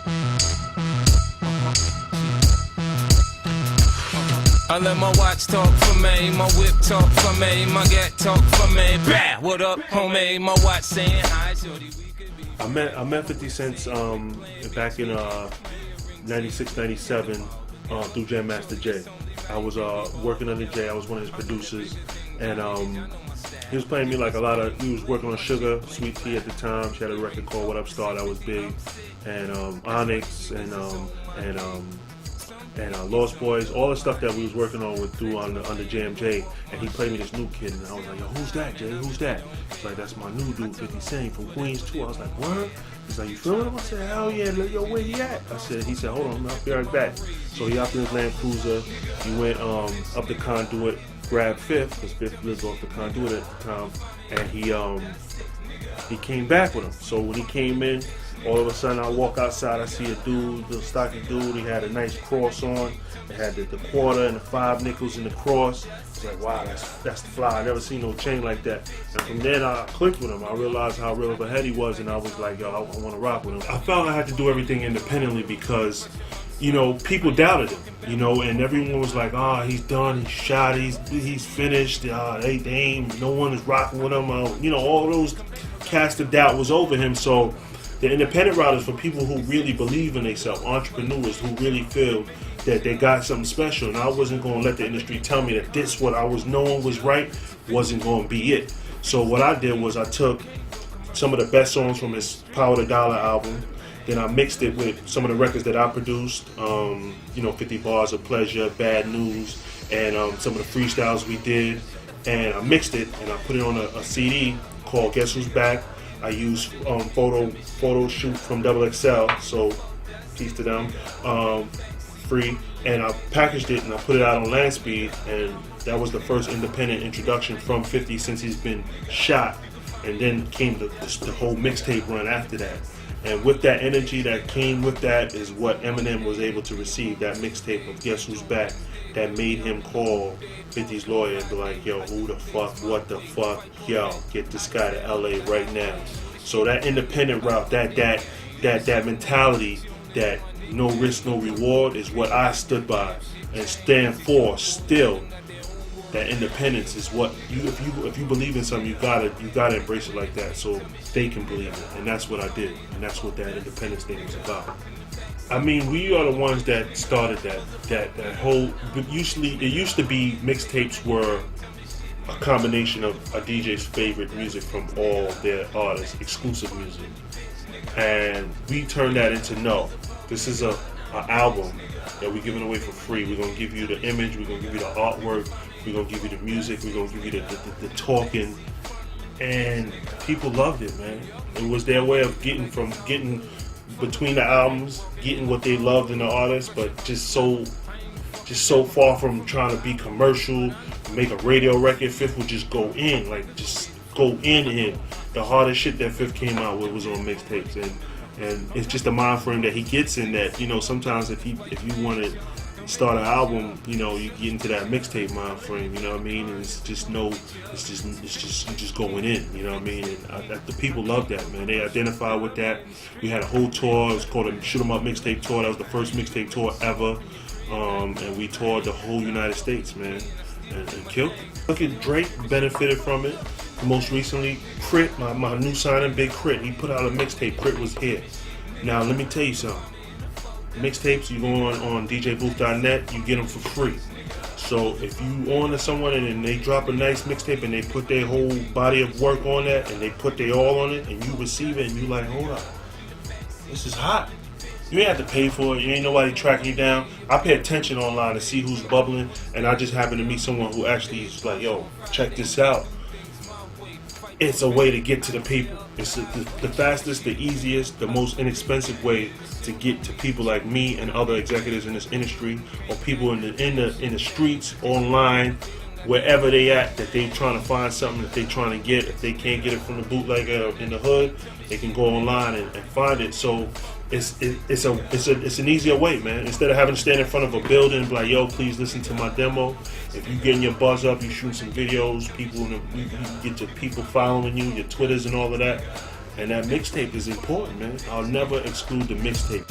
I let my watch talk for me, my whip talk for me, my gat talk for me. Bah, what up, homie? My watch saying hi, shorty. We could be. I met 50 Cent back in 96, 97 through Jam Master Jay. I was working under Jay. I was one of his producers, and he was playing me like a lot of. He was working on Sugar, Sweet Tea at the time. She had a record called What Up Star that was big, and Onyx and Lost Boys, all the stuff that we was working on under JMJ, and he played me this new kid, and I was like, yo, who's that, Jay? Who's that? He's like, that's my new dude, 50 Cent from Queens too. I was like, word? He's like, you feeling him? I said, hell yeah, yo, where he at? He said, hold on, I'll be right back. So he hopped in his Land Cruiser, he went up the Conduit, grabbed Fifth, because Fifth lived off the Conduit at the time, and he came back with him. So when he came in, all of a sudden I walk outside, I see a dude, the stocky dude, he had a nice cross on, it had the quarter and the 5 nickels in the cross. I was like, wow, that's the fly. I never seen no chain like that. And from then I clicked with him. I realized how real of a head he was, and I was like, yo, I want to rock with him. I found I had to do everything independently because, you know, people doubted him, you know, and everyone was like, he's done, he's shot, he's finished, they ain't, no one is rocking with him, you know, all those cast of doubt was over him. So the independent route is for people who really believe in themselves, entrepreneurs who really feel that they got something special, and I wasn't going to let the industry tell me that this, what I was knowing was right, wasn't going to be it. So what I did was I took some of the best songs from his Power the Dollar album, then I mixed it with some of the records that I produced, you know, 50 Bars of Pleasure, Bad News, and some of the freestyles we did, and I mixed it and I put it on a CD called Guess Who's Back. I used photo shoot from XXL, so peace to them, free, and I packaged it and I put it out on Landspeed, and that was the first independent introduction from 50 since he's been shot, and then came the whole mixtape run after that. And with that energy that came with that is what Eminem was able to receive, that mixtape of Guess Who's Back, that made him call 50's lawyer and be like, yo, who the fuck, what the fuck, yo, get this guy to LA right now. So that independent route, that mentality, that no risk, no reward is what I stood by and stand for still. That independence is what if you believe in something, you gotta embrace it like that so they can believe it, and that's what I did, and that's what that independence thing was about. I mean, we are the ones that started that whole. It used to be mixtapes were a combination of a DJ's favorite music from all their artists, exclusive music, and we turned that into no. This is a album that we're giving away for free. We're gonna give you the image, we're gonna give you the artwork, we're gonna give you the music, we're gonna give you the talking, and people loved it, man. It was their way of getting between the albums, getting what they loved in the artist, but just so far from trying to be commercial, make a radio record. Fifth would just go in, just go in. The hardest shit that Fifth came out with was on mixtapes, and it's just a mind frame that he gets in that, you know, sometimes if you want to start an album, you know, you get into that mixtape mind frame, you know what I mean? And it's just you just going in, you know what I mean? And the people love that, man. They identify with that. We had a whole tour. It was called a Shoot 'Em Up mixtape tour. That was the first mixtape tour ever, and we toured the whole United States, man, and killed it. Look at Drake benefited from it. Most recently, Crit, my new signing, Big Crit, he put out a mixtape. Crit was here. Now let me tell you something. Mixtapes, you go on djbooth.net, you get them for free. So if you on to someone and they drop a nice mixtape and they put their whole body of work on that and they put their all on it and you receive it and you like, hold up, this is hot. You ain't have to pay for it. You ain't nobody tracking you down. I pay attention online to see who's bubbling, and I just happen to meet someone who actually is like, yo, check this out. It's a way to get to the people. It's the fastest, the easiest, the most inexpensive way to get to people like me and other executives in this industry, or people in the streets, online, wherever they at, that they trying to find something that they trying to get. If they can't get it from the bootlegger in the hood, they can go online and find it. So it's an easier way, man. Instead of having to stand in front of a building and be like, yo, please listen to my demo. If you getting your buzz up, you shoot some videos, you get your people following you, your Twitters and all of that. And that mixtape is important, man. I'll never exclude the mixtape.